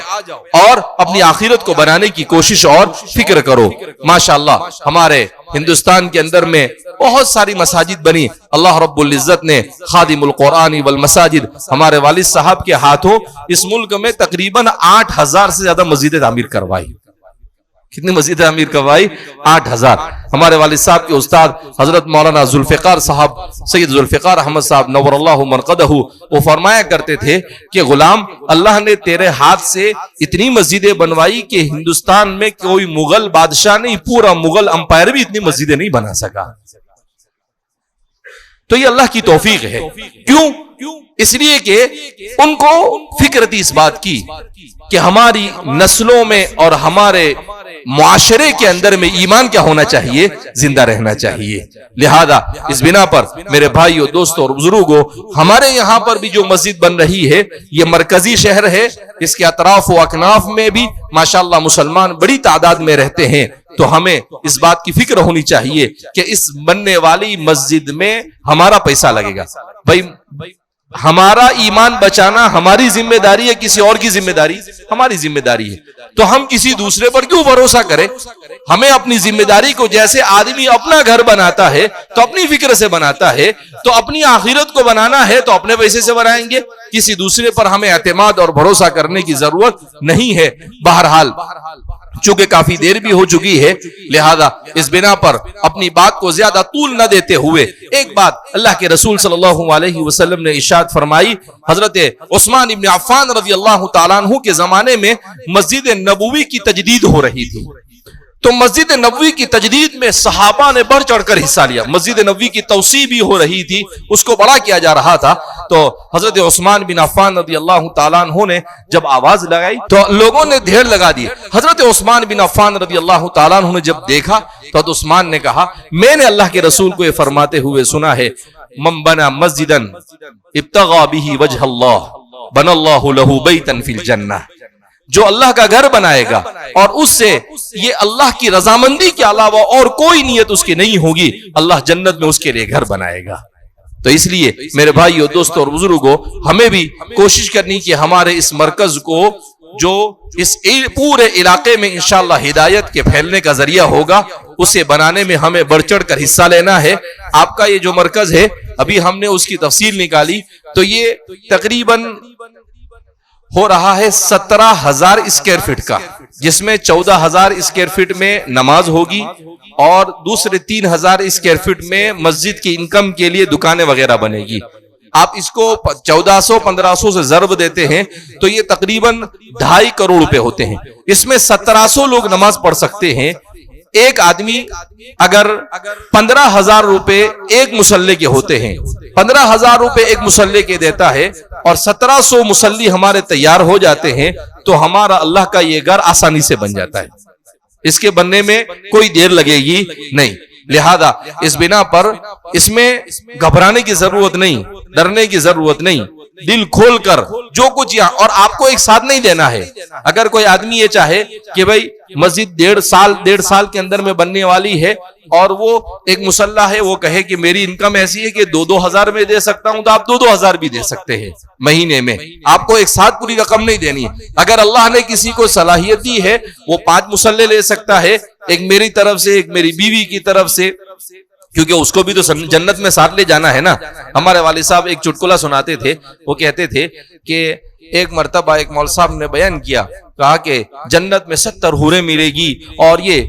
اور اپنی آخرت کو بنانے کی کوشش اور فکر کرو. ماشاءاللہ ہمارے ہندوستان کے اندر میں بہت ساری مساجد بنی. اللہ رب العزت نے خادم القرآن والمساجد ہمارے والد صاحب کے ہاتھوں اس ملک میں تقریباً 8000 سے زیادہ مسجدیں تعمیر کروائی. کتنی مسجدیں تعمیر کروائی؟ 8000. ہمارے والد صاحب کے استاد حضرت مولانا ذوالفقار صاحب, سید ذوالفقار احمد صاحب نور اللہ مرقدہ, وہ فرمایا کرتے تھے کہ غلام اللہ نے تیرے ہاتھ سے اتنی مسجدیں بنوائی کہ ہندوستان میں کوئی مغل بادشاہ نہیں, پورا مغل امپائر بھی اتنی مسجدیں نہیں بنا سکا. تو یہ اللہ کی توفیق ہے. کیوں؟ اس لیے کہ ان کو فکر تھی اس بات کی کہ ہماری نسلوں میں اور ہمارے معاشرے کے اندر میں ایمان کیا ہونا چاہیے؟ زندہ رہنا چاہیے. لہذا اس بنا پر میرے بھائیوں, دوستوں اور بزرگوں, ہمارے یہاں پر بھی جو مسجد بن رہی ہے یہ مرکزی شہر ہے, اس کے اطراف و اکناف میں بھی ماشاءاللہ مسلمان بڑی تعداد میں رہتے ہیں. تو ہمیں اس بات کی فکر ہونی چاہیے کہ اس بننے والی مسجد میں ہمارا پیسہ لگے گا. بھائی ہمارا ایمان بچانا ہماری ذمہ داری ہے, کسی اور کی ذمہ داری؟ ہماری ذمہ داری ہے. تو ہم کسی دوسرے پر کیوں بھروسہ کریں؟ ہمیں اپنی ذمہ داری کو, جیسے آدمی اپنا گھر بناتا ہے تو اپنی فکر سے بناتا ہے, تو اپنی آخرت کو بنانا ہے تو اپنے پیسے سے بنائیں گے. کسی دوسرے پر ہمیں اعتماد اور بھروسہ کرنے کی ضرورت نہیں ہے. بہرحال چونکہ کافی دیر بھی ہو چکی ہے, لہذا اس بنا پر اپنی بات کو زیادہ طول نہ دیتے ہوئے ایک بات اللہ کے رسول صلی اللہ علیہ وسلم نے ارشاد فرمائی. حضرت عثمان ابن عفان رضی اللہ تعالیٰ عنہ کے زمانے میں مسجد نبوی کی تجدید ہو رہی تھی. تو مسجد نبوی کی تجدید میں صحابہ نے بڑھ چڑھ کر حصہ لیا. مسجد نبوی کی توسیع بھی ہو رہی تھی, اس کو بڑا کیا جا رہا تھا. تو حضرت عثمان بن عفان رضی اللہ تعالیٰ عنہ نے جب آواز لگائی تو لوگوں نے ڈھیر لگا دی. حضرت عثمان بن عفان رضی اللہ تعالیٰ عنہ نے جب دیکھا تو حضرت عثمان نے کہا, میں نے اللہ کے رسول کو یہ فرماتے ہوئے سنا ہے, من بنا مسجدا ابتغى به وجه اللہ بنى اللہ له بیتا فی الجنہ. جو اللہ کا گھر بنائے گا اور اس سے یہ اللہ کی رضامندی کے علاوہ اور کوئی نیت اس کی نہیں ہوگی، اللہ جنت میں اس کے لیے گھر بنائے گا۔ تو اس لیے میرے بھائیو، دوستو اور بزرگوں، ہمیں بھی کوشش کرنی کہ ہمارے اس مرکز کو، جو اس پورے علاقے میں انشاءاللہ ہدایت کے پھیلنے کا ذریعہ ہوگا، اسے بنانے میں ہمیں بڑھ چڑھ کر حصہ لینا ہے۔ آپ کا یہ جو مرکز ہے، ابھی ہم نے اس کی تفصیل نکالی تو یہ تقریباً ہو رہا ہے 17,000 اسکوائر فٹ کا، جس میں 14,000 اسکوائر فٹ میں نماز ہوگی اور دوسرے 3,000 اسکوائر فٹ میں مسجد کی انکم کے لیے دکانیں وغیرہ بنے گی۔ آپ اس کو 1400-1500 سے ضرب دیتے ہیں تو یہ تقریباً 2.5 کروڑ روپے ہوتے ہیں۔ اس میں 1700 لوگ نماز پڑھ سکتے ہیں۔ ایک آدمی اگر 15,000 روپے ایک مصلی کے ہوتے ہیں، 15,000 روپے ایک مصلی کے دیتا ہے اور 1700 مصلی ہمارے تیار ہو جاتے ہیں تو ہمارا اللہ کا یہ گھر آسانی سے بن جاتا ہے۔ اس کے بننے میں کوئی دیر لگے گی نہیں۔ لہذا اس بنا پر اس میں گھبرانے کی ضرورت نہیں، ڈرنے کی ضرورت نہیں، دل کھول کر جو کچھ یہاں، اور آپ کو ایک ساتھ نہیں دینا ہے۔ اگر کوئی آدمی یہ چاہے کہ بھائی مسجد 1.5 سال کے اندر میں بننے والی ہے اور وہ ایک مصلی ہے، وہ کہے کہ میری انکم ایسی ہے کہ 2,000 میں دے سکتا ہوں، تو آپ 2,000 بھی دے سکتے ہیں مہینے میں۔ آپ کو ایک ساتھ پوری رقم نہیں دینی ہے۔ اگر اللہ نے کسی کو صلاحیت دی ہے، وہ 5 مصلی لے سکتا ہے، ایک میری طرف سے، ایک میری بیوی کی طرف سے، کیونکہ اس کو بھی تو جنت میں ساتھ لے جانا ہے نا۔ ہمارے والد صاحب ایک چٹکلا سناتے تھے، وہ کہتے تھے کہ ایک مرتبہ ایک مول صاحب نے بیان کیا، کہا کہ جنت میں 70 حوریں ملے گی اور یہ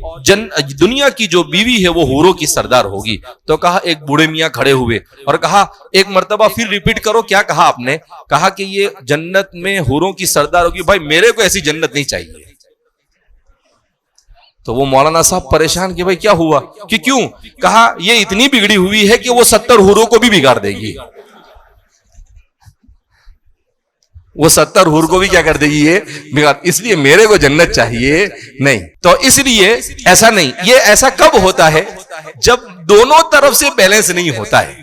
دنیا کی جو بیوی ہے وہ حوروں کی سردار ہوگی۔ تو کہا، ایک بوڑھے میاں کھڑے ہوئے اور کہا ایک مرتبہ پھر ریپیٹ کرو، کیا کہا آپ نے؟ کہا کہ یہ جنت میں حوروں کی سردار ہوگی۔ بھائی میرے کو ایسی جنت نہیں چاہیے۔ تو وہ مولانا صاحب پریشان کہ بھائی کیا ہوا، کہ کیوں؟ کہا یہ اتنی بگڑی ہوئی ہے کہ وہ 70 حوروں کو بھی بگاڑ دے گی۔ وہ 70 حور کو بھی کیا کر دے گی؟ یہ بگاڑ۔ اس لیے میرے کو جنت چاہیے نہیں۔ تو اس لیے ایسا نہیں، یہ ایسا کب ہوتا ہے؟ جب دونوں طرف سے بیلنس نہیں ہوتا ہے،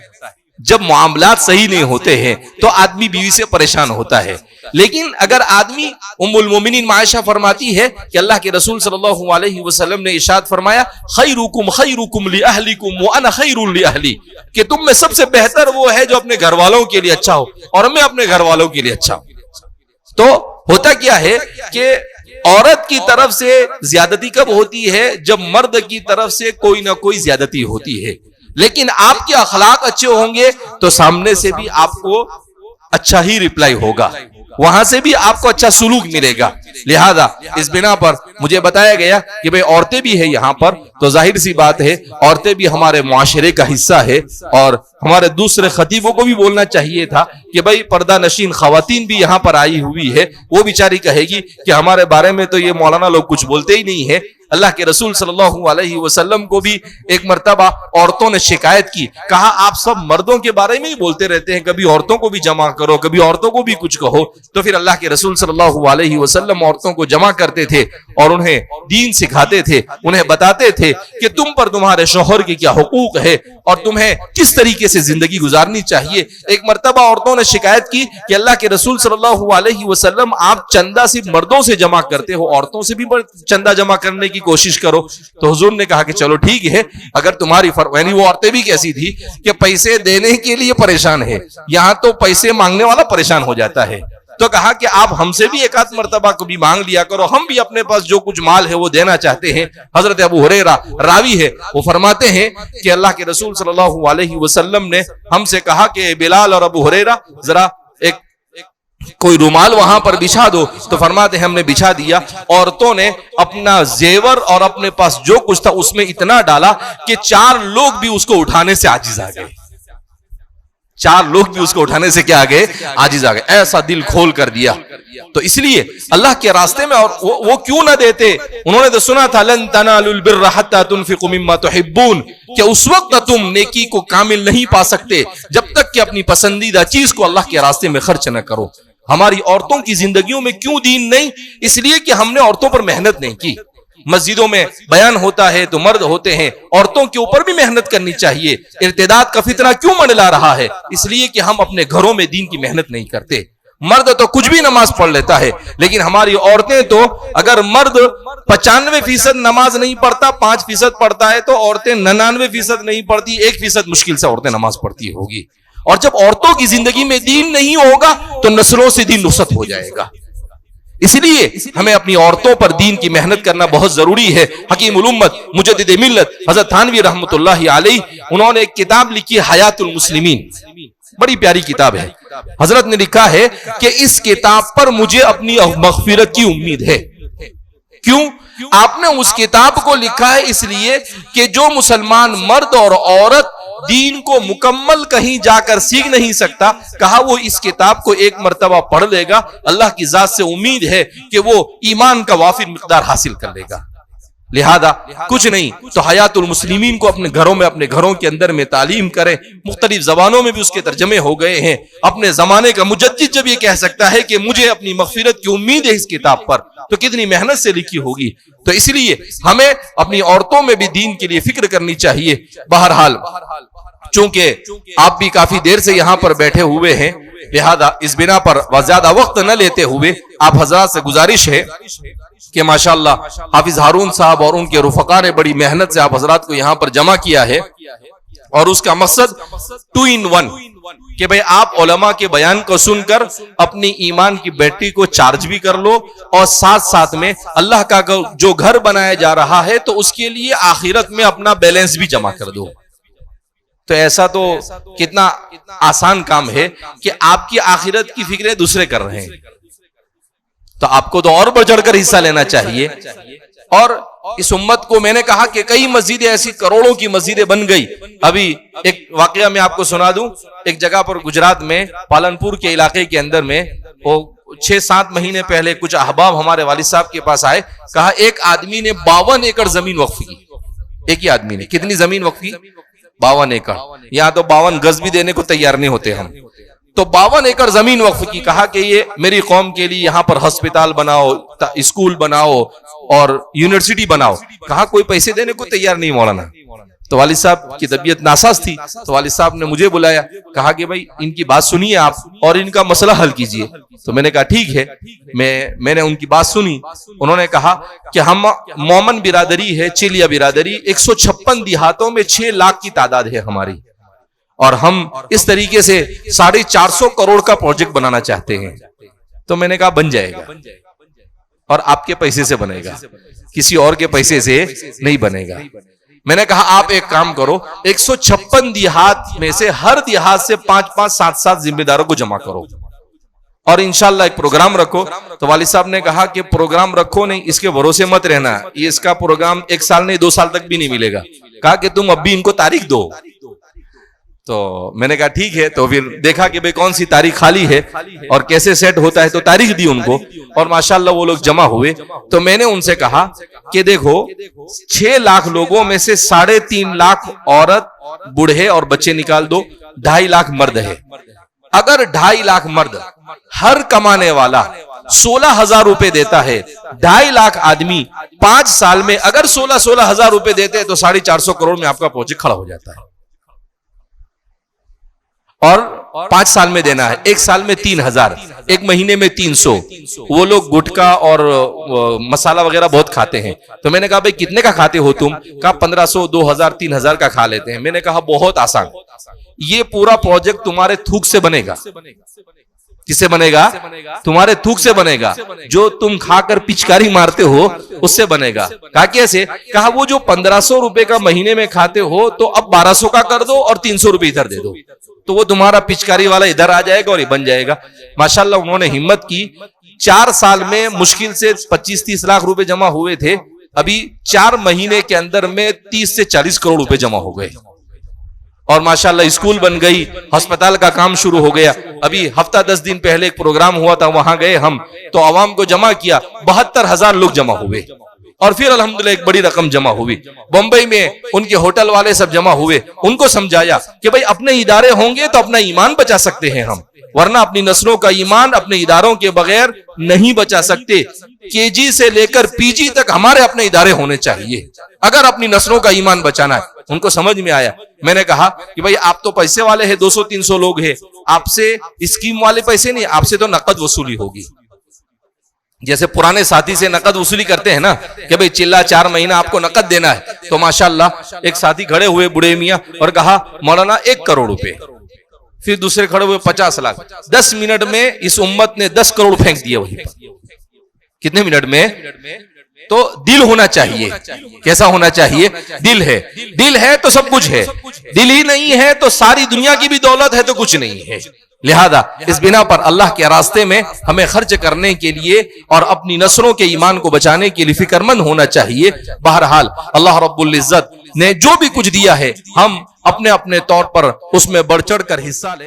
جب معاملات صحیح نہیں ہوتے ہیں تو آدمی بیوی سے پریشان ہوتا ہے۔ لیکن اگر آدمی، ام المومنین عائشہ فرماتی ہے کہ اللہ کے رسول صلی اللہ علیہ وسلم نے ارشاد فرمایا، خیرکم خیرکم لأہلکم وانا خیر لأہلی، کہ تم میں سب سے بہتر وہ ہے جو اپنے گھر والوں کے لیے اچھا ہو اور میں اپنے گھر والوں کے لیے اچھا ہوں۔ تو ہوتا کیا ہے کہ عورت کی طرف سے زیادتی کب ہوتی ہے؟ جب مرد کی طرف سے کوئی نہ کوئی زیادتی ہوتی ہے۔ لیکن آپ کے اخلاق اچھے ہوں گے تو سامنے سے بھی آپ کو اچھا ہی ریپلائی ہوگا، وہاں سے بھی آپ کو اچھا سلوک ملے گا۔ لہذا اس بنا پر مجھے بتایا گیا کہ بھئی عورتیں بھی ہیں یہاں پر، تو ظاہر سی بات ہے عورتیں بھی ہمارے معاشرے کا حصہ ہے، اور ہمارے دوسرے خطیبوں کو بھی بولنا چاہیے تھا کہ بھئی پردہ نشین خواتین بھی یہاں پر آئی ہوئی ہے، وہ بیچاری کہے گی کہ ہمارے بارے میں تو یہ مولانا لوگ کچھ بولتے ہی نہیں ہے۔ اللہ کے رسول صلی اللہ علیہ وسلم کو بھی ایک مرتبہ عورتوں نے شکایت کی، کہا آپ سب مردوں کے بارے میں ہی بولتے رہتے ہیں، کبھی عورتوں کو بھی جمع کرو، کبھی عورتوں کو بھی کچھ کہو۔ تو پھر اللہ کے رسول صلی اللہ علیہ وسلم عورتوں کو جمع کرتے تھے اور انہیں دین سکھاتے تھے، انہیں بتاتے تھے کہ تم پر تمہارے شوہر کی کیا حقوق ہے اور تمہیں کس طریقے سے زندگی گزارنی چاہیے۔ ایک مرتبہ عورتوں نے شکایت کی کہ اللہ کے رسول صلی اللہ علیہ وسلم آپ چندہ صرف مردوں سے جمع کرتے ہو، عورتوں سے بھی چندہ جمع کرنے کی کوشش کرو۔ تو حضور نے کہا کہ چلو ٹھیک ہے، اگر تمہاری یعنی وہ عورتیں بھی کیسی تھی کہ پیسے دینے کے لیے پریشان ہے، یہاں تو پیسے مانگنے والا پریشان ہو جاتا ہے۔ تو کہا کہ آپ ہم سے بھی ایک آدھ مرتبہ کو بھی مانگ لیا کرو، ہم بھی اپنے پاس جو کچھ مال ہے وہ دینا چاہتے ہیں۔ حضرت ابو ہریرہ راوی ہے، وہ فرماتے ہیں کہ اللہ کے رسول صلی اللہ علیہ وسلم نے ہم سے کہا کہ بلال اور ابو ہریرہ ذرا ایک کوئی رومال وہاں پر بچھا دو، تو فرماتے ہیں ہم نے بچھا دیا۔ عورتوں نے اپنا زیور اور اپنے پاس جو کچھ تھا اس میں اتنا ڈالا کہ 4 لوگ بھی اس کو اٹھانے سے عاجز آ گئے، 4 لوگ بھی اس کو اٹھانے سے کیا آ گئے؟ عاجز آ گئے۔ ایسا دل کھول کر دیا۔ تو اس لیے اللہ کے راستے میں، اور وہ کیوں نہ دیتے؟ انہوں نے تو سنا تھا لن تنالوا البر حتى تنفقوا مما تحبون، کہ اس وقت تم نیکی کو کامل نہیں پا سکتے جب تک کہ اپنی پسندیدہ چیز کو اللہ کے راستے میں خرچ نہ کرو۔ ہماری عورتوں کی زندگیوں میں کیوں دین نہیں؟ اس لیے کہ ہم نے عورتوں پر محنت نہیں کی۔ مسجدوں میں بیان ہوتا ہے تو مرد ہوتے ہیں، عورتوں کے اوپر بھی محنت کرنی چاہیے۔ ارتداد کا فتنہ کیوں منڈلا رہا ہے؟ اس لیے کہ ہم اپنے گھروں میں دین کی محنت نہیں کرتے۔ مرد تو کچھ بھی نماز پڑھ لیتا ہے، لیکن ہماری عورتیں تو اگر مرد 95% نماز نہیں پڑھتا 5% پڑھتا ہے تو عورتیں 99% نہیں پڑھتی، 1% مشکل سے عورتیں نماز پڑھتی ہوگی. اور جب عورتوں کی زندگی میں دین نہیں ہوگا تو نسلوں سے دین رخصت ہو جائے گا. اس لیے ہمیں اپنی عورتوں پر دین کی محنت کرنا بہت ضروری ہے. حکیم الامت مجدد ملت حضرت تھانوی رحمۃ اللہ علیہ، انہوں نے ایک کتاب لکھی حیات المسلمین، بڑی پیاری کتاب ہے. حضرت نے لکھا ہے کہ اس کتاب پر مجھے اپنی مغفرت کی امید ہے. کیوں؟ آپ نے اس کتاب کو لکھا ہے اس لیے کہ جو مسلمان مرد اور عورت دین کو مکمل کہیں جا کر سیکھ نہیں سکتا، کہا وہ اس کتاب کو ایک مرتبہ پڑھ لے گا، اللہ کی ذات سے امید ہے کہ وہ ایمان کا وافر مقدار حاصل کر لے گا. لہذا کچھ نہیں تو حیات المسلمین کو اپنے گھروں میں، اپنے گھروں کے اندر میں تعلیم کریں. مختلف زبانوں میں بھی اس کے ترجمے ہو گئے ہیں. اپنے زمانے کا مجدد جب یہ کہہ سکتا ہے کہ مجھے اپنی مغفرت کی امید ہے اس کتاب پر، تو کتنی محنت سے لکھی ہوگی. تو اس لیے ہمیں اپنی عورتوں میں بھی دین کے لیے فکر کرنی چاہیے. بہرحال چونکہ آپ بھی کافی دیر سے یہاں پر بیٹھے ہوئے ہیں، لہذا اس بنا پر زیادہ وقت نہ لیتے ہوئے آپ حضرات سے گزارش ہے کہ ماشاءاللہ حافظ ہارون صاحب اور ان کے رفقا نے بڑی محنت سے آپ حضرات کو یہاں پر جمع کیا ہے، اور اس کا مقصد 2 in 1 کہ بھئی آپ علماء کے بیان کو سن کر اپنی ایمان کی بیٹری کو چارج بھی کر لو، اور ساتھ ساتھ میں اللہ کا جو گھر بنایا جا رہا ہے تو اس کے لیے آخرت میں اپنا بیلنس بھی جمع کر دو. تو ایسا تو کتنا آسان کام ہے کہ آپ کی آخرت کی فکریں دوسرے کر رہے ہیں، تو آپ کو تو اور بڑھ چڑھ کر حصہ لینا چاہیے. اور اس امت کو میں نے کہا کہ کئی مسجدیں ایسی کروڑوں کی مسجدیں بن گئی. ابھی ایک واقعہ میں آپ کو سنا دوں. ایک جگہ پر گجرات میں پالنپور کے علاقے کے اندر میں وہ 6-7 مہینے پہلے کچھ احباب ہمارے والد صاحب کے پاس آئے. کہا ایک آدمی نے 52 ایکڑ زمین وقف کی. ایک ہی آدمی نے کتنی زمین وقف کی؟ 52 ایکڑ. یہاں تو 52 گز بھی دینے کو تیار نہیں ہوتے ہم. تو 52 ایکڑ زمین وقف کی. کہا کہ یہ میری قوم کے لیے یہاں پر ہسپتال بناؤ، اسکول بناؤ اور یونیورسٹی بناؤ. کہا کوئی پیسے دینے کو تیار نہیں مولانا. تو والد صاحب کی طبیعت ناساز تھی، تو والد صاحب نے مجھے بلایا. کہا کہ بھائی ان کی بات سنیے آپ اور ان کا مسئلہ حل کیجئے. تو میں نے کہا ٹھیک ہے. میں نے ان کی بات سنی. انہوں نے کہا کہ ہم مومن برادری ہے، چیلیا برادری، 156 دیہاتوں میں 6 لاکھ کی تعداد ہے ہماری، اور ہم اس طریقے سے 450 کروڑ کا پروجیکٹ بنانا چاہتے ہیں. تو میں نے کہا بن جائے گا، اور آپ کے پیسے سے بنے گا، کسی اور کے پیسے سے نہیں بنے گا. میں نے کہا آپ ایک کام کرو، 156 دیہات میں سے ہر دیہات سے 5-5 7-7 ذمہ داروں کو جمع کرو اور انشاءاللہ ایک پروگرام رکھو. تو والد صاحب نے کہا کہ پروگرام رکھو نہیں، اس کے بھروسے مت رہنا، یہ اس کا پروگرام 1 سال نہیں 2 سال تک بھی نہیں ملے گا. کہا کہ تم اب بھی ان کو تاریخ دو. تو میں نے کہا ٹھیک ہے. تو پھر دیکھا کہ بھئی کون سی تاریخ خالی ہے اور کیسے سیٹ ہوتا ہے، تو تاریخ دی ان کو، اور ماشاءاللہ وہ لوگ جمع ہوئے. تو میں نے ان سے کہا کہ دیکھو 6 لاکھ لوگوں میں سے 3.5 لاکھ عورت، بوڑھے اور بچے نکال دو، 2.5 لاکھ مرد ہے. اگر 2.5 لاکھ مرد ہر کمانے والا 16,000 روپے دیتا ہے، 2.5 لاکھ آدمی 5 سال میں اگر 16,000 روپے دیتے ہیں تو 450 کروڑ میں آپ کا پروجیکٹ کھڑا ہو جاتا ہے. اور 5 سال میں دینا ہے، 1 سال میں 3,000، 1 مہینے میں 300. وہ لوگ گٹکا اور مسالہ وغیرہ بہت کھاتے ہیں. تو میں نے کہا بھئی کتنے کا کھاتے ہو تم؟ کہا 1,500 2,000 3,000 کا کھا لیتے ہیں. میں نے کہا بہت آسان، یہ پورا پروجیکٹ تمہارے تھوک سے بنے گا. کس سے بنے گا؟ تمہارے تھوک سے بنے گا. جو تم کھا کر پچکاری مارتے ہو اس سے بنے گا. کہا کیسے؟ کہا وہ جو 1,500 روپے کا مہینے میں کھاتے ہو تو اب 1,200 کا کر دو اور 300 روپے ادھر دے دو، تو وہ تمہارا پچکاری والا ادھر آ جائے گا اور یہ بن جائے گا. ماشاءاللہ انہوں نے ہمت کی. 4 سال میں مشکل سے 25-30 لاکھ روپے جمع ہوئے تھے. ابھی 4 مہینے کے اندر میں 30 سے 40 کروڑ روپے جمع ہو گئے. اور ماشاءاللہ اسکول بن گئی، ہسپتال کا کام شروع ہو گیا. ابھی ہفتہ 10 دن پہلے ایک پروگرام ہوا تھا، وہاں گئے ہم، تو عوام کو جمع کیا، 72,000 لوگ جمع ہوئے. اور پھر الحمدللہ ایک بڑی رقم جمع ہوئی. بمبئی میں ان کے ہوٹل والے سب جمع ہوئے. ان کو سمجھایا کہ بھئی اپنے ادارے ہوں گے تو اپنا ایمان بچا سکتے ہیں ہم، ورنہ اپنی نسلوں کا ایمان اپنے اداروں کے بغیر نہیں بچا سکتے. KG سے لے کر PG تک ہمارے اپنے ادارے ہونے چاہیے اگر اپنی نسلوں کا ایمان بچانا ہے. ان کو سمجھ میں آیا. میں نے کہا کہ بھائی آپ تو پیسے والے ہیں, 200-300 لوگ ہیں, آپ سے اسکیم والے پیسے نہیں, آپ سے تو نقد وصولی ہوگی. جیسے پرانے ساتھی سے نقد وصولی کرتے ہیں نا کہ بھئی چلا 4 مہینہ آپ کو نقد دینا ہے. تو ماشاءاللہ ایک ساتھی کھڑے ہوئے بڑے میاں اور کہا مولانا 1 کروڑ روپے. پھر دوسرے کھڑے ہوئے 50 لاکھ. 10 منٹ میں اس امت نے 10 کروڑ پھینک دیا وہیں پر. کتنے منٹ میں؟ تو دل ہونا چاہیے. کیسا ہونا چاہیے؟ دل ہے. دل ہے تو سب کچھ ہے, دل ہی نہیں ہے تو ساری دنیا کی بھی دولت ہے تو کچھ نہیں ہے. لہذا اس بنا پر اللہ کے راستے میں ہمیں خرچ کرنے کے لیے اور اپنی نسلوں کے ایمان کو بچانے کے لیے فکر مند ہونا چاہیے. بہرحال اللہ رب العزت نے جو بھی کچھ دیا ہے ہم اپنے اپنے طور پر اس میں بڑھ چڑھ کر حصہ لیں.